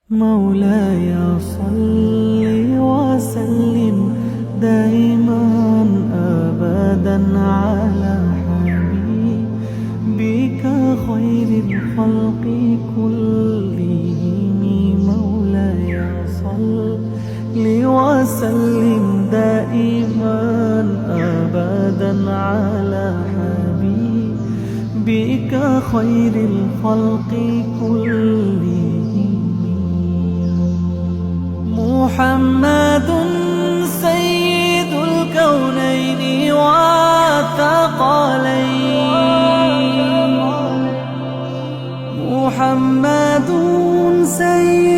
مولاي صل وسلم دائما أبدا على حبيبك خير الخلق كلهم. مولاي صل وسلم دائما أبدا على حبيبك خير الخلق كلهم. محمد سيد الكونين والثقلين. محمد سيد